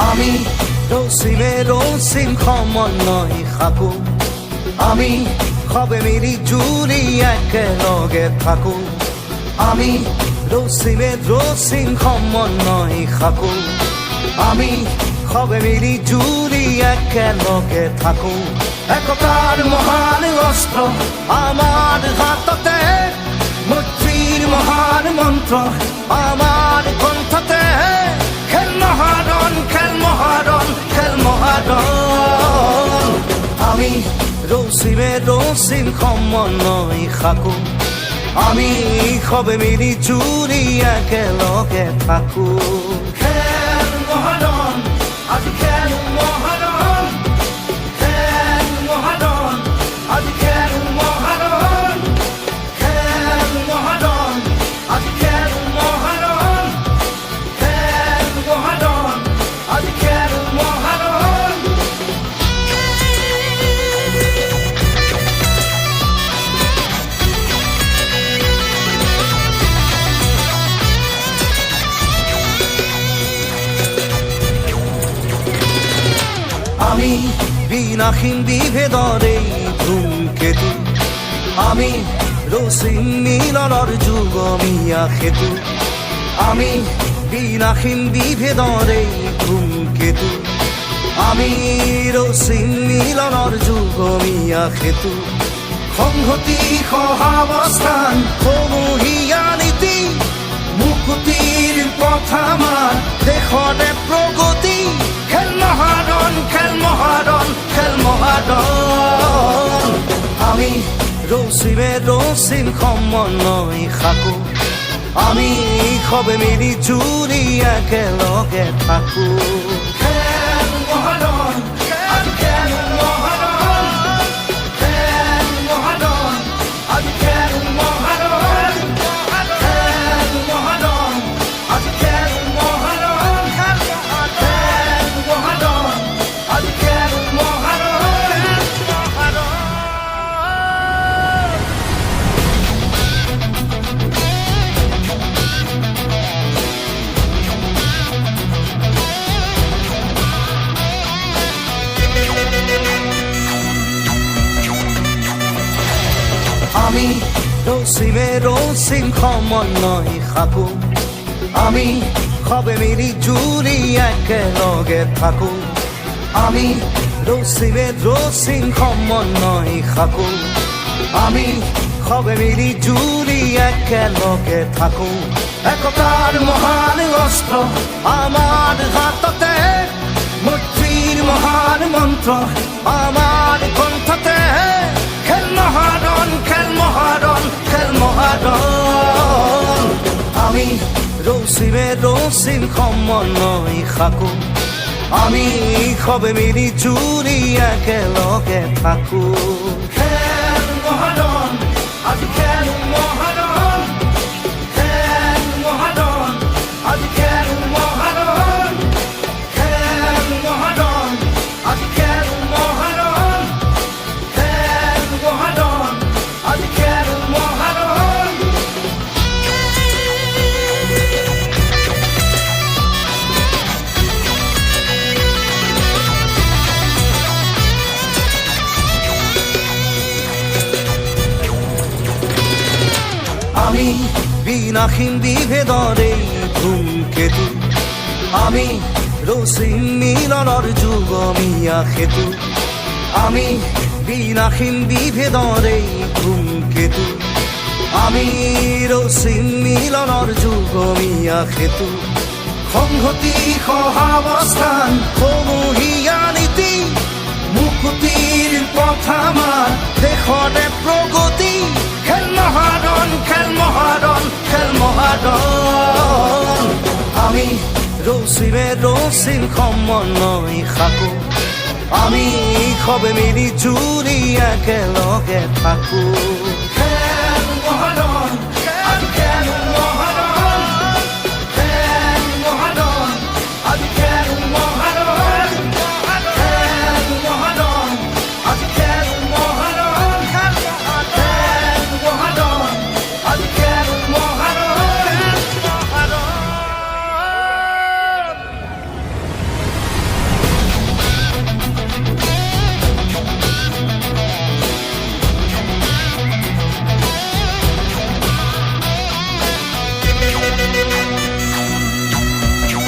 আমি রসিম সমন্বয় খাকো আমি সবে মিলি জুলি একেলগে থাকো আমি রসিম সমন্বয় খাকো আমি সবে মিলি জুলি একেলগে থাকো একতার মহান অস্ত্র আমার হাততে মৈত্রীর মহান মন্ত্র আমার কণ্ঠতে খেল মহারণ খেল মহারণ খেল মহারণ আমি রসিম সমন্বয় খাকো আমি সবে মিলি জুলি একেলগে থাকো খেল মহারণ আজি খেল মহারণ খেল মহারণ আজি খেল মহারণ খেল মহারণ আজি খেল মহারণ খেল মহারণ আজি খেল মহারণ আমি বিনাহীন বিভেদরে ধূমকেতু আমি রসিম মিলনের যুগমিয়া সেতু আমি বিনাহীন বিভেদরে ধূমকেতু আমি রসিম মিলনের যুগমিয়া সেতু সংহতি সহাবস্থান সমূহীয়া নীতি মুকুতিৰ পথ আমাৰ দেশতে প্ৰগতি খেল মহাৰণ খেল মহাৰণ খেল মহাৰণ আমি ৰচিম সমন্বয় খাকো আমি সবে মিলি জুলি একেলগে থাকো খেল মহাৰণ আজি খেল মহাৰণ খেল মহাৰণ আজি খেল মহাৰণ খেল মহাৰণ আজি খেল মহাৰণ খেল মহাৰণ আজি খেল মহাৰণ আমি রসিম সমন্বয় খাকো আমি সবে মিলি জুলি একেলগে থাকো আমি রসিম সমন্বয় খাকো আমি সবে মিলি জুলি একেলগে থাকো একতার মহান অস্ত্র আমার হাততে মৈত্রীর মহান মন্ত্র আমার কণ্ঠতে খেল মহারণ খেল মহারণ খেল মহারণ আমি রসিম সমন্বয় খাকো আমি সবে মিলি জুলি একেলগে থাকো খেল মহাৰণ আজি খেল মহাৰণ খেল মহাৰণ আজি খেল মহাৰণ খেল মহাৰণ আজি খেল মহাৰণ খেল মহাৰণ আজি খেল মহাৰণ আমি বিনাহীন বিভেদরে ধূমকেতু আমি রসিম মিলনের যুগমিয়া সেতু আমি বিনাহীন বিভেদরে ধূমকেতু আমি রসিম মিলনের যুগমিয়া সেতু সংহতি সহাবস্থান সমূহীয়া নীতি মুকুতিৰ পথ আমাৰ দেশতে প্ৰগতি খেল মহাৰণ খেল মহাৰণ খেল মহাৰণ আমি রসিম সমন্বয় খাকো আমি সবে মিলি জুলি একেলগে থাকো খেল মহাৰণ